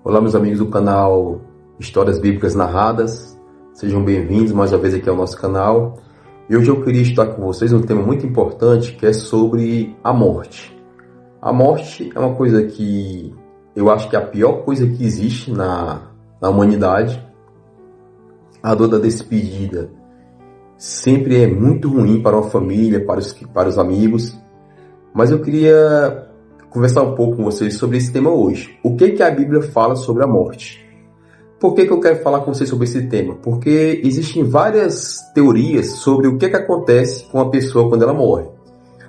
Olá, meus amigos do canal Histórias Bíblicas Narradas, sejam bem-vindos mais uma vez aqui ao nosso canal. E hoje eu queria estudar com vocês um tema muito importante que é sobre a morte. A morte é uma coisa que eu acho que é a pior coisa que existe na humanidade. A dor da despedida sempre é muito ruim para uma família, para os amigos, mas eu queria conversar um pouco com vocês sobre esse tema hoje. O que a Bíblia fala sobre a morte? Por que eu quero falar com vocês sobre esse tema? Porque existem várias teorias sobre o que acontece com a pessoa quando ela morre.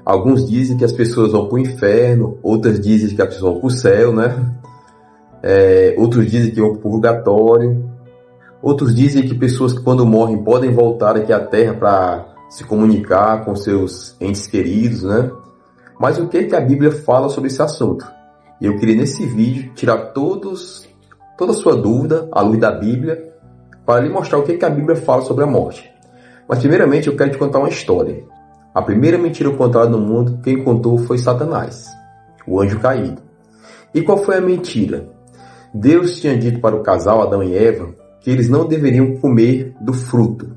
Alguns dizem que as pessoas vão para o inferno, outras dizem que as pessoas vão para o céu, né? Outros dizem que vão para o purgatório. Outros dizem que pessoas que quando morrem podem voltar aqui à Terra para se comunicar com seus entes queridos, né? Mas o que a Bíblia fala sobre esse assunto? E eu queria nesse vídeo tirar toda a sua dúvida à luz da Bíblia para lhe mostrar o que a Bíblia fala sobre a morte. Mas primeiramente eu quero te contar uma história. A primeira mentira contada no mundo, quem contou foi Satanás, o anjo caído. E qual foi a mentira? Deus tinha dito para o casal Adão e Eva que eles não deveriam comer do fruto.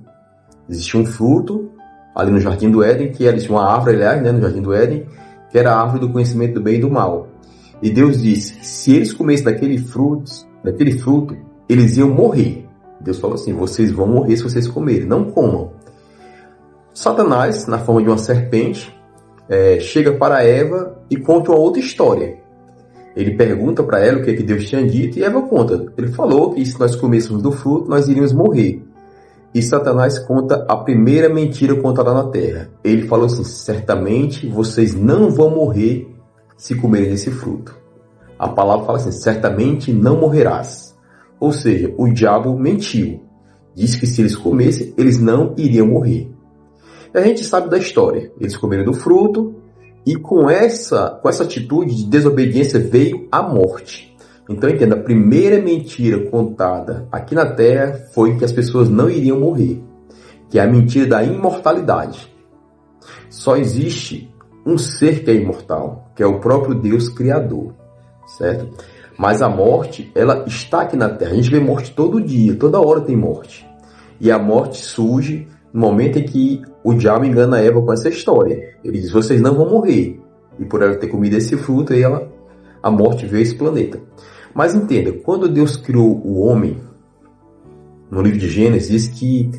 Existia um fruto ali no Jardim do Éden, que era uma árvore, aliás, no Jardim do Éden, que era a árvore do conhecimento do bem e do mal. E Deus disse que se eles comessem daquele fruto, eles iam morrer. Deus falou assim, vocês vão morrer se vocês comerem, não comam. Satanás, na forma de uma serpente, chega para Eva e conta uma outra história. Ele pergunta para ela o que Deus tinha dito e Eva conta. Ele falou que se nós comêssemos do fruto, nós iríamos morrer. E Satanás conta a primeira mentira contada na terra. Ele falou assim, certamente vocês não vão morrer se comerem desse fruto. A palavra fala assim, certamente não morrerás. Ou seja, o diabo mentiu. Disse que se eles comessem, eles não iriam morrer. E a gente sabe da história. Eles comeram do fruto e com essa atitude de desobediência veio a morte. Então entenda, a primeira mentira contada aqui na Terra foi que as pessoas não iriam morrer, que é a mentira da imortalidade. Só existe um ser que é imortal, que é o próprio Deus Criador, certo? Mas a morte, ela está aqui na Terra. A gente vê morte todo dia, toda hora tem morte. E a morte surge no momento em que o diabo engana Eva com essa história. Ele diz, vocês não vão morrer. E por ela ter comido esse fruto, a morte veio a esse planeta. Mas entenda, quando Deus criou o homem, no livro de Gênesis, diz que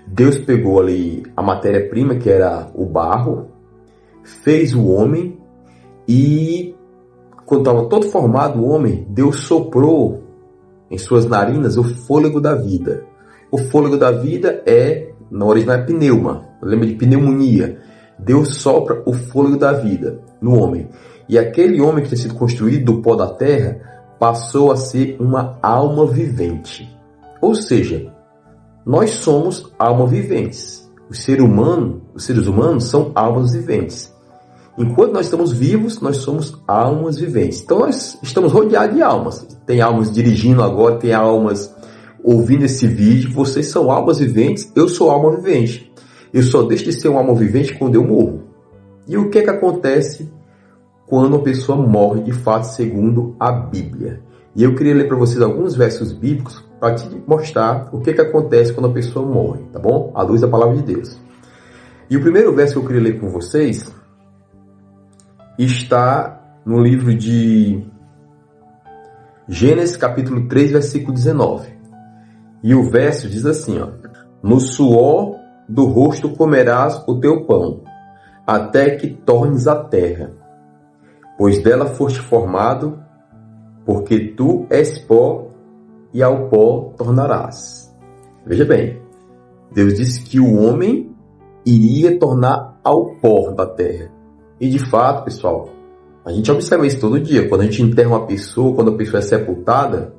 Deus pegou ali a matéria-prima, que era o barro, fez o homem e, quando estava todo formado o homem, Deus soprou em suas narinas o fôlego da vida. O fôlego da vida na origem é pneuma, lembra de pneumonia. Deus sopra o fôlego da vida no homem. E aquele homem que tinha sido construído do pó da terra passou a ser uma alma vivente. Ou seja, nós somos almas viventes. Os seres humanos são almas viventes. Enquanto nós estamos vivos, nós somos almas viventes. Então nós estamos rodeados de almas. Tem almas dirigindo agora, tem almas ouvindo esse vídeo. Vocês são almas viventes, eu sou alma vivente. Eu só deixo de ser uma alma vivente quando eu morro. E o que acontece quando a pessoa morre de fato segundo a Bíblia? E eu queria ler para vocês alguns versos bíblicos para te mostrar o que acontece quando a pessoa morre, tá bom? À luz da palavra de Deus. E o primeiro verso que eu queria ler com vocês está no livro de Gênesis capítulo 3, versículo 19. E o verso diz assim, ó, no suor do rosto comerás o teu pão, até que tornes a terra, pois dela foste formado, porque tu és pó, e ao pó tornarás. Veja bem, Deus disse que o homem iria tornar ao pó da terra. E de fato, pessoal, a gente observa isso todo dia. Quando a gente enterra uma pessoa, quando a pessoa é sepultada,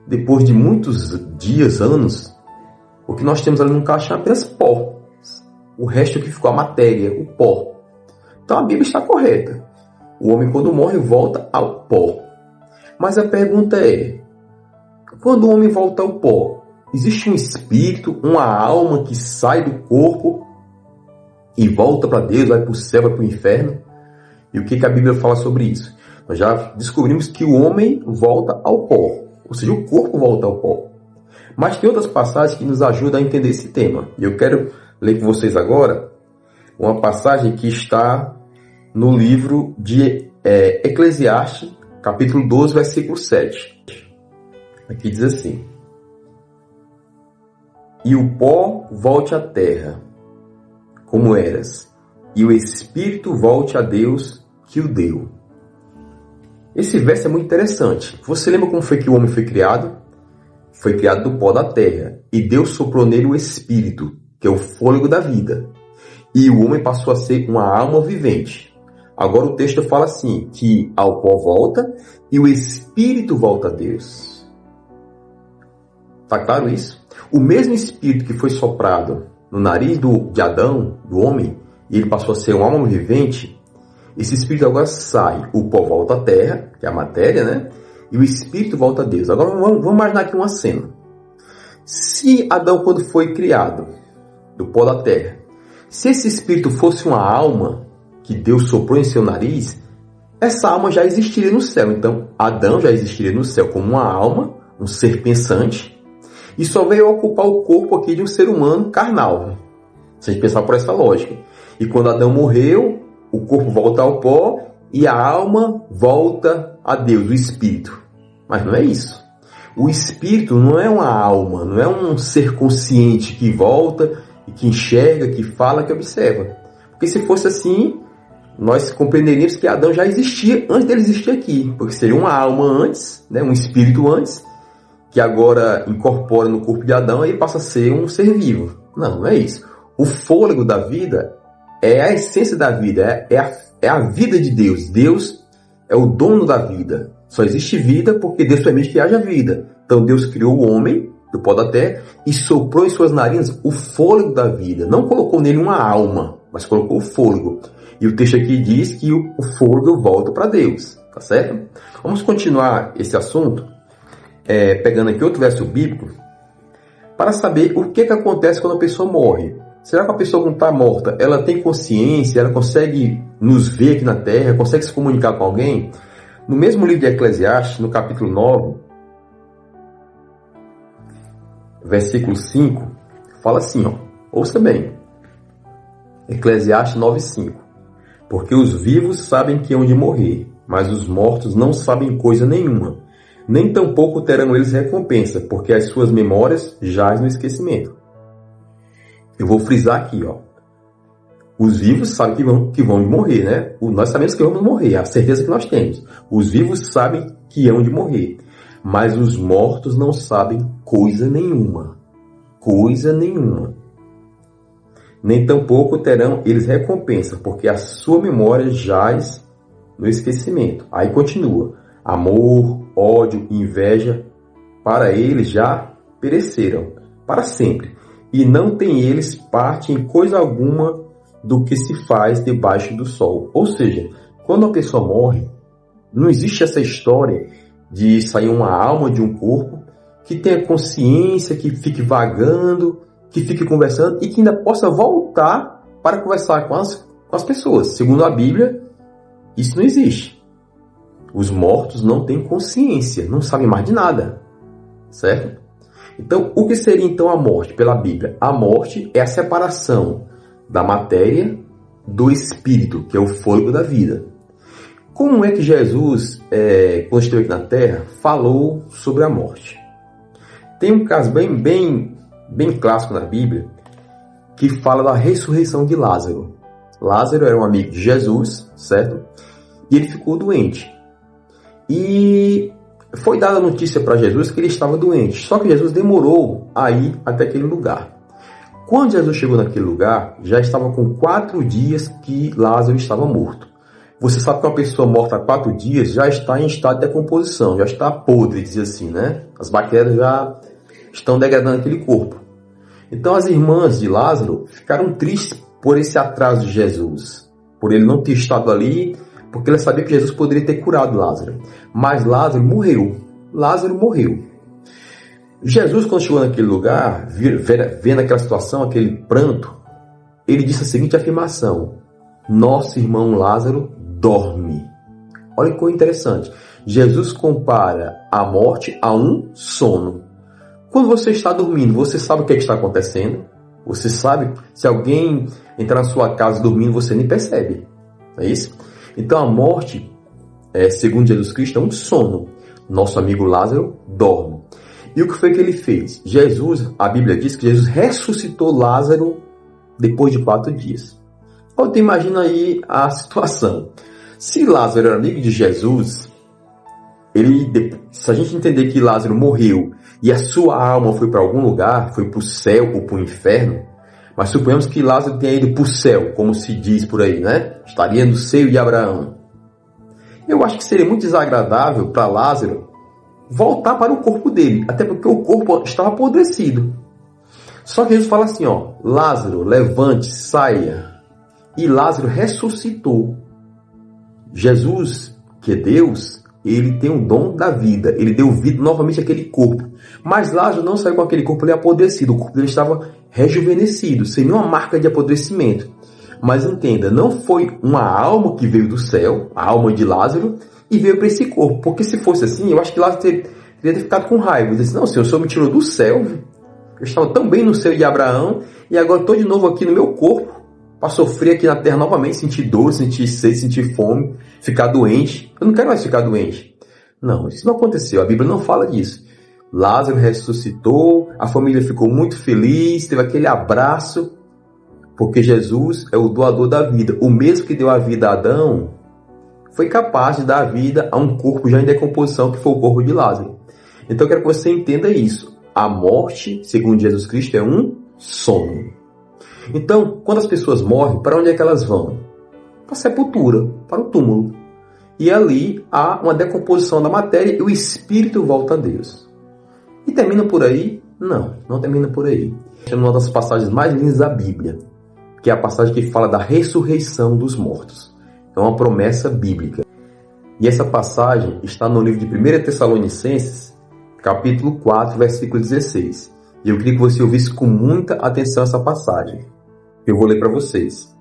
depois de muitos dias, anos, o que nós temos ali no caixão é apenas pó. O resto que ficou, a matéria, o pó. Então a Bíblia está correta. O homem, quando morre, volta ao pó. Mas a pergunta é, quando o homem volta ao pó, existe um espírito, uma alma que sai do corpo e volta para Deus, vai para o céu, vai para o inferno? E o que a Bíblia fala sobre isso? Nós já descobrimos que o homem volta ao pó. ou seja, o corpo volta ao pó. Mas tem outras passagens que nos ajudam a entender esse tema. E eu quero ler com vocês agora uma passagem que está no livro de Eclesiastes, capítulo 12, versículo 7. Aqui diz assim: e o pó volte à terra, como eras, e o espírito volte a Deus que o deu. Esse verso é muito interessante. Você lembra como foi que o homem foi criado? Foi criado do pó da terra, e Deus soprou nele o espírito, que é o fôlego da vida. E o homem passou a ser uma alma vivente. Agora o texto fala assim, que ao pó volta e o espírito volta a Deus. Está claro isso? O mesmo espírito que foi soprado no nariz de Adão, do homem, e ele passou a ser uma alma vivente, esse espírito agora sai, o pó volta à terra, que é a matéria, né? E o espírito volta a Deus. Agora vamos imaginar aqui uma cena. Se Adão, quando foi criado do pó da terra, se esse espírito fosse uma alma que Deus soprou em seu nariz, essa alma já existiria no céu. Então, Adão já existiria no céu como uma alma, um ser pensante, e só veio ocupar o corpo aqui de um ser humano carnal. Se a gente pensar por essa lógica. E quando Adão morreu, o corpo volta ao pó e a alma volta a Deus, o espírito. Mas não é isso. O espírito não é uma alma, não é um ser consciente que volta e que enxerga, que fala, que observa. Porque se fosse assim, nós compreenderíamos que Adão já existia antes dele existir aqui. Porque seria uma alma antes, né, um espírito antes, que agora incorpora no corpo de Adão e passa a ser um ser vivo. Não é isso. O fôlego da vida é a essência da vida, é a vida de Deus. Deus é o dono da vida. Só existe vida porque Deus permite que haja vida. Então Deus criou o homem do pó da terra e soprou em suas narinas o fôlego da vida. Não colocou nele uma alma, mas colocou o fôlego. E o texto aqui diz que o fôlego volta para Deus. Tá certo? Vamos continuar esse assunto, pegando aqui outro verso bíblico, para saber o que acontece quando a pessoa morre. Será que a pessoa, quando está morta, ela tem consciência, ela consegue nos ver aqui na terra, consegue se comunicar com alguém? No mesmo livro de Eclesiastes, no capítulo 9, versículo 5, fala assim, ouça bem, Eclesiastes 9:5. Porque os vivos sabem que hão de morrer, mas os mortos não sabem coisa nenhuma, nem tampouco terão eles recompensa, porque as suas memórias jazem no esquecimento. Eu vou frisar aqui, Os vivos sabem que vão morrer, né? Nós sabemos que vamos morrer, é a certeza que nós temos. Os vivos sabem que hão de morrer, mas os mortos não sabem coisa nenhuma. Coisa nenhuma. Nem tampouco terão eles recompensa, porque a sua memória jaz no esquecimento. Aí continua. Amor, ódio, inveja, para eles já pereceram, para sempre. E não tem eles parte em coisa alguma do que se faz debaixo do sol. Ou seja, quando a pessoa morre, não existe essa história de sair uma alma de um corpo que tenha consciência, que fique vagando, que fique conversando e que ainda possa voltar para conversar com as pessoas. Segundo a Bíblia, isso não existe. Os mortos não têm consciência, não sabem mais de nada, certo? Então, o que seria então a morte pela Bíblia? A morte é a separação da matéria do espírito, que é o fôlego da vida. Como é que Jesus, quando esteve aqui na Terra, falou sobre a morte? Tem um caso bem clássico na Bíblia, que fala da ressurreição de Lázaro. Lázaro era um amigo de Jesus, certo? E ele ficou doente. E foi dada a notícia para Jesus que ele estava doente. Só que Jesus demorou a ir até aquele lugar. Quando Jesus chegou naquele lugar, já estava com 4 dias que Lázaro estava morto. Você sabe que uma pessoa morta há 4 dias já está em estado de decomposição, já está podre, diz assim, né? As bactérias já estão degradando aquele corpo. Então as irmãs de Lázaro ficaram tristes por esse atraso de Jesus, por ele não ter estado ali, porque ela sabia que Jesus poderia ter curado Lázaro. Mas Lázaro morreu. Lázaro morreu. Jesus, quando chegou naquele lugar, vendo aquela situação, aquele pranto, ele disse a seguinte afirmação: nosso irmão Lázaro dorme. Olha que coisa interessante. Jesus compara a morte a um sono. Quando você está dormindo, você sabe o que está acontecendo? Você sabe, se alguém entrar na sua casa dormindo, você nem percebe. Não é isso? Então a morte, segundo Jesus Cristo, é um sono. Nosso amigo Lázaro dorme. E o que foi que ele fez? A Bíblia diz que Jesus ressuscitou Lázaro depois de 4 dias. Então imagina aí a situação. Se Lázaro era amigo de Jesus, se a gente entender que Lázaro morreu e a sua alma foi para algum lugar, foi para o céu ou para o inferno, mas suponhamos que Lázaro tenha ido para o céu, como se diz por aí, né? Estaria no seio de Abraão. Eu acho que seria muito desagradável para Lázaro voltar para o corpo dele, até porque o corpo estava apodrecido. Só que Jesus fala assim, Lázaro, levante, saia. E Lázaro ressuscitou. Jesus, que é Deus, ele tem o dom da vida. Ele deu vida novamente àquele corpo. Mas Lázaro não saiu com aquele corpo ali apodrecido. O corpo dele estava rejuvenescido, sem nenhuma marca de apodrecimento. Mas entenda, não foi uma alma que veio do céu, a alma de Lázaro, e veio para esse corpo. Porque se fosse assim, eu acho que Lázaro teria ter ficado com raiva. Ele disse, não, Senhor, o Senhor me tirou do céu. Eu estava tão bem no céu de Abraão, e agora estou de novo aqui no meu corpo, para sofrer aqui na terra novamente, sentir dor, sentir sede, sentir fome, ficar doente. Eu não quero mais ficar doente. Não, isso não aconteceu. A Bíblia não fala disso. Lázaro ressuscitou, a família ficou muito feliz, teve aquele abraço, porque Jesus é o doador da vida. O mesmo que deu a vida a Adão, foi capaz de dar a vida a um corpo já em decomposição, que foi o corpo de Lázaro. Então eu quero que você entenda isso. A morte, segundo Jesus Cristo, é um sono. Então, quando as pessoas morrem, para onde é que elas vão? Para a sepultura, para o túmulo. E ali há uma decomposição da matéria e o espírito volta a Deus. E termina por aí? Não, não termina por aí. É uma das passagens mais lindas da Bíblia, que é a passagem que fala da ressurreição dos mortos. É uma promessa bíblica. E essa passagem está no livro de 1 Tessalonicenses, capítulo 4, versículo 16. E eu queria que você ouvisse com muita atenção essa passagem. Eu vou ler para vocês.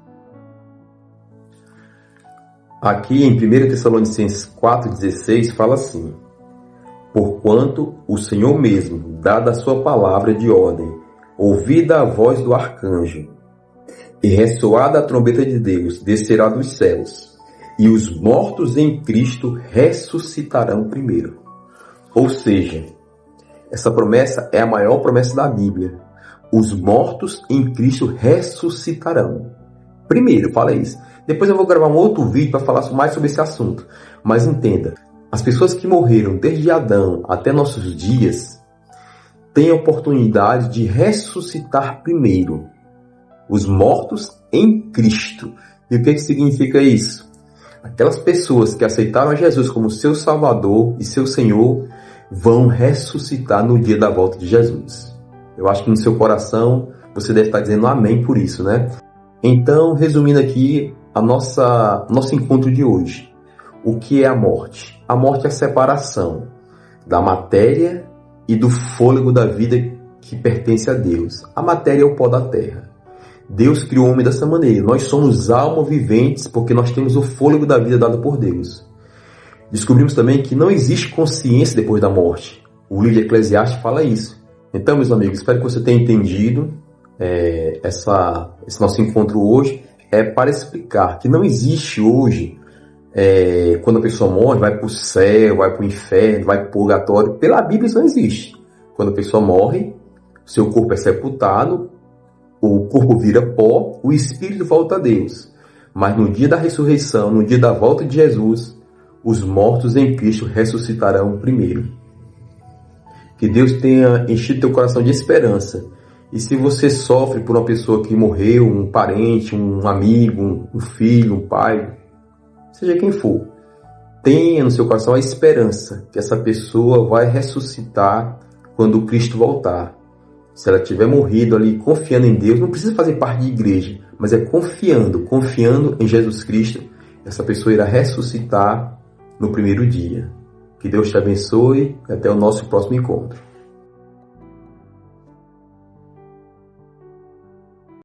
Aqui em 1 Tessalonicenses 4,16 fala assim: porquanto o Senhor mesmo, dada a sua palavra de ordem, ouvida a voz do arcanjo, e ressoada a trombeta de Deus, descerá dos céus, e os mortos em Cristo ressuscitarão primeiro. Ou seja, essa promessa é a maior promessa da Bíblia. Os mortos em Cristo ressuscitarão. Primeiro, fala isso. Depois eu vou gravar um outro vídeo para falar mais sobre esse assunto. Mas entenda, as pessoas que morreram desde Adão até nossos dias têm a oportunidade de ressuscitar primeiro. Os mortos em Cristo. E o que significa isso? Aquelas pessoas que aceitaram a Jesus como seu Salvador e seu Senhor vão ressuscitar no dia da volta de Jesus. Eu acho que no seu coração você deve estar dizendo amém por isso, né? Então, resumindo aqui nosso encontro de hoje. O que é a morte? A morte é a separação da matéria e do fôlego da vida que pertence a Deus. A matéria é o pó da terra. Deus criou o homem dessa maneira. Nós somos almas viventes porque nós temos o fôlego da vida dado por Deus. Descobrimos também que não existe consciência depois da morte. O livro de Eclesiastes fala isso. Então, meus amigos, espero que você tenha entendido esse nosso encontro hoje. É para explicar que não existe hoje, quando a pessoa morre, vai para o céu, vai para o inferno, vai para o purgatório. Pela Bíblia isso não existe. Quando a pessoa morre, seu corpo é sepultado, o corpo vira pó, o espírito volta a Deus. Mas no dia da ressurreição, no dia da volta de Jesus, os mortos em Cristo ressuscitarão primeiro. Que Deus tenha enchido teu coração de esperança. E se você sofre por uma pessoa que morreu, um parente, um amigo, um filho, um pai, seja quem for, tenha no seu coração a esperança que essa pessoa vai ressuscitar quando Cristo voltar. Se ela tiver morrido ali confiando em Deus, não precisa fazer parte de igreja, mas é confiando em Jesus Cristo, essa pessoa irá ressuscitar no primeiro dia. Que Deus te abençoe e até o nosso próximo encontro.